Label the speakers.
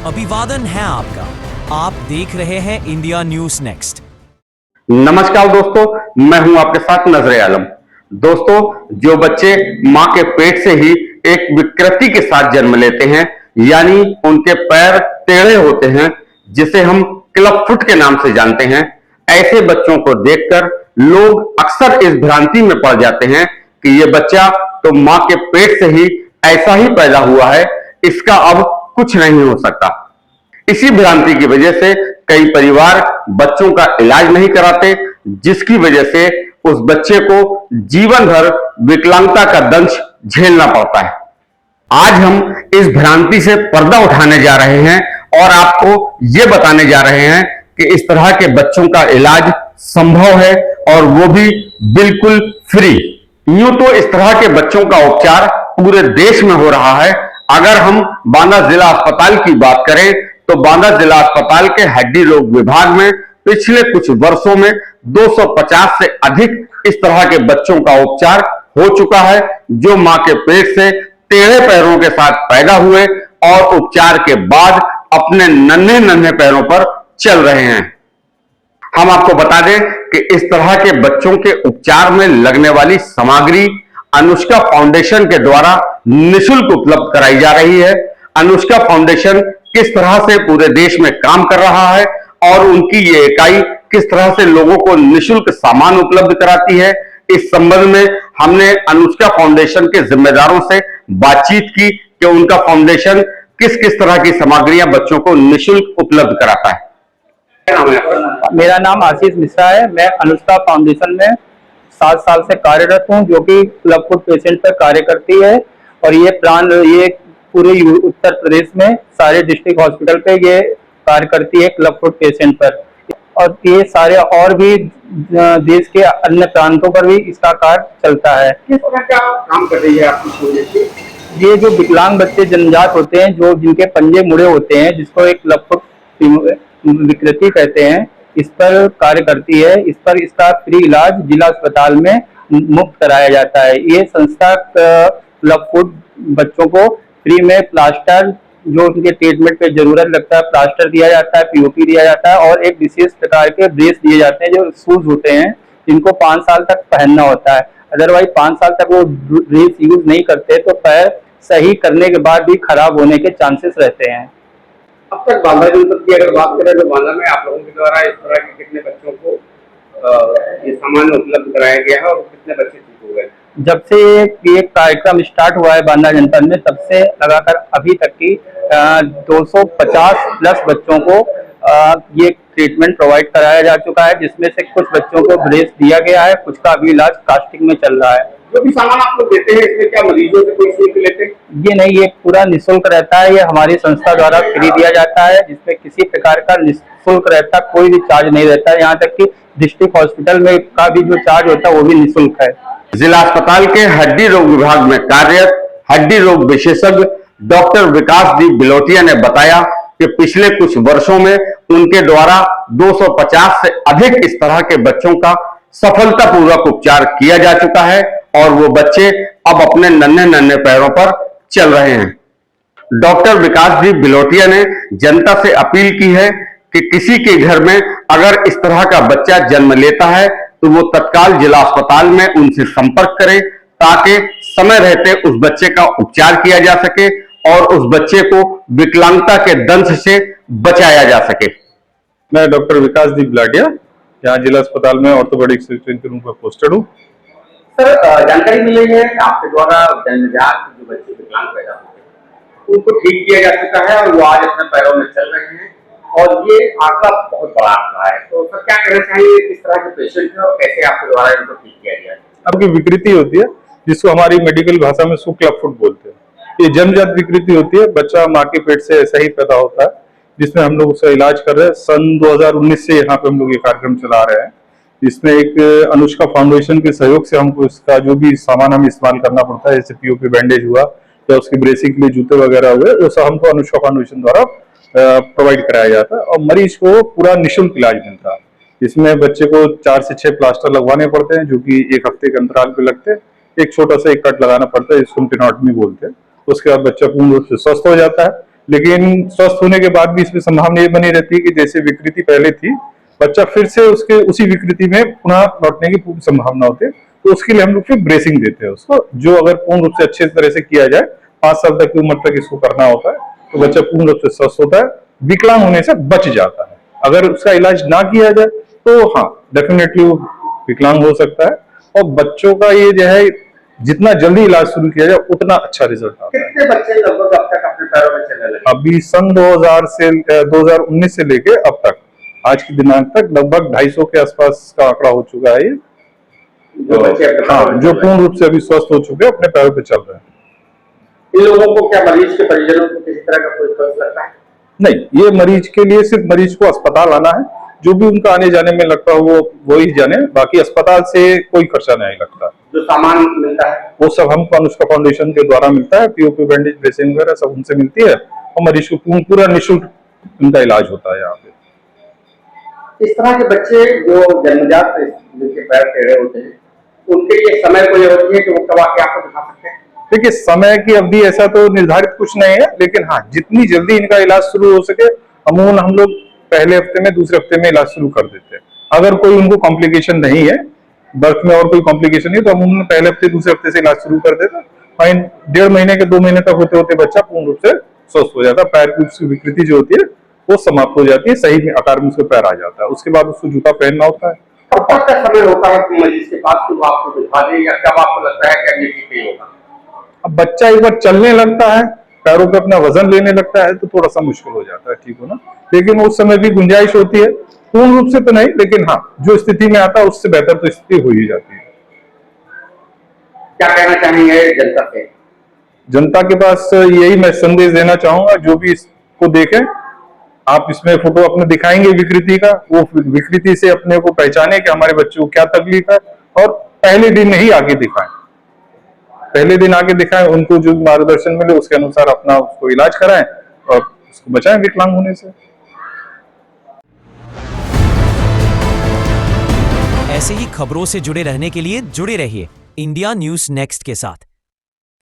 Speaker 1: अभिवादन है आपका। आप देख रहे हैं इंडिया न्यूज नेक्स्ट।
Speaker 2: नमस्कार दोस्तों, मैं हूं आपके साथ नजरे आलम। दोस्तों, जो बच्चे मां के पेट से ही एक विकृति के साथ जन्म लेते हैं, यानी उनके पैर टेढ़े होते हैं, जिसे हम क्लब फुट के नाम से जानते हैं, ऐसे बच्चों को देखकर लोग अक्सर इस भ्रांति में पड़ जाते हैं कि ये बच्चा तो मां के पेट से ही ऐसा ही पैदा हुआ है, इसका अब कुछ नहीं हो सकता। इसी भ्रांति की वजह से कई परिवार बच्चों का इलाज नहीं कराते, जिसकी वजह से उस बच्चे को जीवन भर विकलांगता का दंश झेलना पड़ता है। आज हम इस भ्रांति से पर्दा उठाने जा रहे हैं और आपको ये बताने जा रहे हैं कि इस तरह के बच्चों का इलाज संभव है और वो भी बिल्कुल फ्री। यूं तो इस तरह के बच्चों का उपचार पूरे देश में हो रहा है। अगर हम बांदा जिला अस्पताल की बात करें तो बांदा जिला अस्पताल के हड्डी रोग विभाग में पिछले कुछ वर्षों में 250 से अधिक इस तरह के बच्चों का उपचार हो चुका है, जो मां के पेट से टेढ़े पैरों के साथ पैदा हुए और उपचार के बाद अपने नन्हे नन्हे पैरों पर चल रहे हैं। हम आपको बता दें कि इस तरह के बच्चों के उपचार में लगने वाली सामग्री अनुष्का फाउंडेशन के द्वारा निःशुल्क उपलब्ध कराई जा रही है। अनुष्का फाउंडेशन किस तरह से पूरे देश में काम कर रहा है और उनकी ये इकाई किस तरह से लोगों को निःशुल्क सामान उपलब्ध कराती है, इस संबंध में हमने अनुष्का फाउंडेशन के जिम्मेदारों से बातचीत की कि उनका फाउंडेशन किस किस तरह की सामग्रियां बच्चों को निःशुल्क उपलब्ध कराता है।
Speaker 3: मेरा नाम आशीष मिश्रा है। मैं अनुष्का फाउंडेशन में 7 साल से कार्यरत हूं, जो कि क्लब फुट पेशेंट पर कार्य करती है और ये पूरे उत्तर प्रदेश में सारे डिस्ट्रिक्ट हॉस्पिटल पे ये कार्य करती है क्लब फुट पेशेंट पर, और ये सारे और भी देश के अन्य प्रांतों पर भी इसका कार्य चलता है।
Speaker 2: किस तरह का काम कर रही है आपकी?
Speaker 3: ये जो विकलांग बच्चे जन्मजात होते हैं, जो जिनके पंजे मुड़े होते हैं, जिसको एक क्लब फुट विकृति कहते हैं, इस पर कार्य करती है। इस पर इसका फ्री इलाज जिला अस्पताल में मुफ्त कराया जाता है। ये संस्था क्लब फुट बच्चों को फ्री में प्लास्टर, जो उनके ट्रीटमेंट पे जरूरत लगता है, प्लास्टर दिया जाता है, पीओपी दिया जाता है और एक विशेष प्रकार के ब्रेस दिए जाते हैं, जो शूज होते हैं, जिनको 5 साल तक पहनना होता है। अदरवाइज 5 साल तक वो ब्रेस यूज नहीं करते तो पैर सही करने के बाद भी खराब होने के चांसेस रहते हैं।
Speaker 2: अब तक बांदा जनपद की अगर बात करें तो बांदा में आप लोगों के द्वारा इस तरह के कितने बच्चों को ये सामान उपलब्ध कराया गया है और कितने बच्चे ठीक हो गए?
Speaker 3: जब से ये कार्यक्रम स्टार्ट हुआ है बांदा जनपद में, तब से लगाकर अभी तक की 250 प्लस बच्चों को ये ट्रीटमेंट प्रोवाइड कराया जा चुका है, जिसमें से कुछ बच्चों को ब्रेस दिया गया है, कुछ का अभी इलाज कास्टिंग में चल रहा है।
Speaker 2: जो भी सामान आप लोग देते हैं, इसमें क्या मरीजों से कोई शुल्क लेते हैं?
Speaker 3: ये नहीं, ये पूरा निःशुल्क रहता है। ये हमारी संस्था द्वारा फ्री दिया जाता है, जिसमें किसी प्रकार का निःशुल्क रहता, कोई भी चार्ज नहीं रहता है। यहाँ तक कि डिस्ट्रिक्ट हॉस्पिटल में का भी जो चार्ज होता है वो भी निःशुल्क है।
Speaker 2: जिला अस्पताल के हड्डी रोग विभाग में कार्यरत हड्डी रोग विशेषज्ञ डॉक्टर विकास दी बिलोटिया ने बताया कि पिछले कुछ वर्षों में उनके द्वारा 250 से अधिक इस तरह के बच्चों का सफलतापूर्वक उपचार किया जा चुका है और वो बच्चे अब अपने नन्हे नन्हे पैरों पर चल रहे हैं। डॉक्टर विकास दी बिलोटिया ने जनता से अपील की है कि किसी के घर में अगर इस तरह का बच्चा जन्म लेता है तो वो तत्काल जिला अस्पताल में उनसे संपर्क करे, ताकि समय रहते उस बच्चे का उपचार किया जा सके और उस बच्चे को विकलांगता के दंश से बचाया जा सके।
Speaker 4: मैं डॉक्टर विकास दी बिलोटिया यहाँ जिला अस्पताल में ऑर्थोपेडिक सर्जन के रूप में पोस्टेड हूँ।
Speaker 2: सर, जानकारी मिली है कि आपके द्वारा जन्मजात जो बच्चे विकलांग पैदा होते हैं उनको ठीक किया जा चुका है और वो आज अपने पैरों में चल रहे हैं और ये आंकड़ा बहुत बड़ा आंकड़ा है। तो सर, क्या कहना चाहिए किस तरह के पेशेंट हैं और कैसे आपके द्वारा इनको ठीक किया गया?
Speaker 4: आपकी विकृति होती है, जिसको हमारी मेडिकल भाषा में क्लब फुट बोलते हैं। ये जन्मजात विकृति होती है, बच्चा माँ के पेट से ऐसा ही पैदा होता है, जिसमें हम लोग उसका इलाज कर रहे हैं। सन 2019 से यहाँ पे हम लोग ये कार्यक्रम चला रहे हैं। इसमें एक अनुष्का फाउंडेशन के सहयोग से हमको इसका जो भी सामान हमें इस्तेमाल करना पड़ता है, जैसे पीओपी बैंडेज हुआ या उसकी ब्रेसिंग के लिए जूते वगैरह हुए, वो सब हमको अनुष्का फाउंडेशन द्वारा प्रोवाइड कराया जाता है और मरीज को पूरा निःशुल्क इलाज मिलता है। इसमें बच्चे को 4 से 6 प्लास्टर लगवाने पड़ते हैं, जो कि 1 हफ्ते के अंतराल पे लगते हैं। एक छोटा सा एक कट लगाना पड़ता है, जिसको हम टेनोटमी बोलते हैं। उसके बाद बच्चा पूर्ण रूप से स्वस्थ हो जाता है। लेकिन स्वस्थ होने के बाद भी इसमें संभावना ये बनी रहती है कि जैसे विकृति पहले थी, बच्चा फिर से उसके उसी विकृति में पुनः लौटने की पूरी संभावना होती है। तो उसके लिए हम लोग फिर ब्रेसिंग देते हैं उसको, जो अगर पूर्ण रूप से अच्छे तरह से किया जाए, 5 साल तक की उम्र तक इसको करना होता है, तो बच्चा पूर्ण रूप से स्वस्थ होता है, विकलांग होने से बच जाता है। अगर उसका इलाज ना किया जाए तो हाँ, डेफिनेटली वो विकलांग हो सकता है। और बच्चों का ये जो है, जितना जल्दी इलाज शुरू किया जाए उतना अच्छा रिजल्ट आता है।
Speaker 2: कितने बच्चे लगभग अब तक अपने पैरों में चलने लगे?
Speaker 4: अभी सन 2019 से लेके अब तक, आज की दिनांक तक लगभग 250 के आसपास का आंकड़ा हो चुका है ये,
Speaker 2: जो बच्चे अपने पैरों
Speaker 4: हाँ,
Speaker 2: में
Speaker 4: जो
Speaker 2: चल रहे
Speaker 4: पूर्ण रूप से अभी स्वस्थ हो चुके हैं, अपने पैरों पे चल रहे हैं।
Speaker 2: हैं। इन लोगों को क्या मरीज के परिजनों को किसी तरह का कोई खर्च लगता है?
Speaker 4: नहीं, ये मरीज के लिए सिर्फ मरीज को अस्पताल आना है, जो भी उनका आने जाने में लगता है वो ही जाने, बाकी अस्पताल से कोई खर्चा नहीं लगता।
Speaker 2: जो सामान मिलता है
Speaker 4: वो सब हमको अनुष्का फाउंडेशन के द्वारा मिलता है, पीओपी, बैंडेज, ड्रेसिंग वगैरह सब उनसे मिलती है, और मरीज को पूरा निःशुल्क उनका इलाज होता है यहाँ पे।
Speaker 2: इस तरह के बच्चे जो जन्मजात जिनके पैर टेढ़े होते हैं, उनके लिए समय कोई होती है कि वो कब आके आपको दिखा सकते हैं?
Speaker 4: देखिए, समय की अवधि ऐसा तो निर्धारित कुछ नहीं है, लेकिन हाँ, जितनी जल्दी इनका इलाज शुरू हो सके, अमूमन हम लोग पहले हफ्ते में, दूसरे हफ्ते में इलाज शुरू कर देते हैं। अगर कोई उनको कॉम्प्लिकेशन नहीं है, बर्थ में और कोई कॉम्प्लिकेशन नहीं, तो अमूमन पहले हफ्ते, दूसरे हफ्ते से इलाज शुरू कर देते हैं। फाइन 1.5 महीने के 2 महीने तक होते होते बच्चा पूर्ण रूप से स्वस्थ हो जाता है। पैर की उसकी विकृति जो होती है वो समाप्त हो जाती है, सही में आकार में उसका पैर आ जाता है। उसके बाद उसको जूता पहनना होता है।
Speaker 2: कब तक का समय होता है कि मरीज के पास कि वो आपको दिखा दे, या कब आपको लगता है कि अब ये ठीक नहीं होगा?
Speaker 4: अब बच्चा एक बार चलने लगता है, पैरों पे अपना वजन लेने लगता है, तो थोड़ा सा मुश्किल हो जाता है ठीक होना, लेकिन उस समय भी गुंजाइश होती है। पूर्ण रूप से तो नहीं, लेकिन हाँ, जो स्थिति में आता है उससे बेहतर तो स्थिति हो ही जाती है।
Speaker 2: क्या कहना चाहेंगे जनता से?
Speaker 4: जनता के पास यही मैं संदेश देना चाहूंगा, जो भी इसको देखें, आप इसमें फोटो अपने दिखाएंगे विकृति का, वो विकृति से अपने को पहचाने कि हमारे बच्चे को क्या तकलीफ है, और पहले दिन ही आगे दिखाएं। पहले दिन आगे दिखाएं, उनको जो मार्गदर्शन मिले उसके अनुसार अपना उसको इलाज कराएं और उसको बचाएं विकलांग होने से।
Speaker 1: ऐसे ही खबरों से जुड़े रहने के लिए जुड़े रहिए इंडिया न्यूज़ नेक्स्ट के साथ।